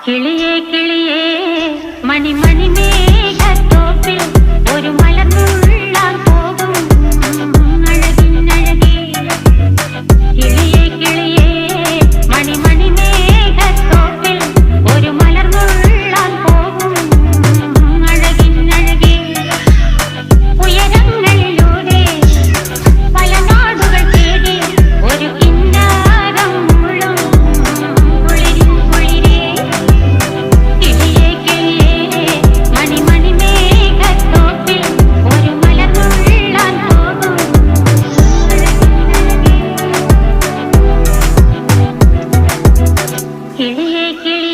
കിളിയേ കിളിയേ മണി മേഘത്തോപ്പിൽ ഒരു മലർന്നുള്ളാൻ പോകും അഴകിനഴകേ. കിളിയേ കിളിയേ മണി മേഘത്തോപ്പിൽ ഒരു മലർന്നുള്ളാൻ പോകും അഴകിനഴകേ. ഉയരങ്ങളിലൂടെ പല നാടുകൾ തേടി ഒരു കിന്നാരം മുള്ളും കുളിരും കുളിരേ. കിളിയേ കിളിയേ മണി മേഘത്തോപ്പിൽ ഒരു മലർന്നുള്ളാൻ പോകും അഴകിനഴകേ. കിളിയേ കിളിയേ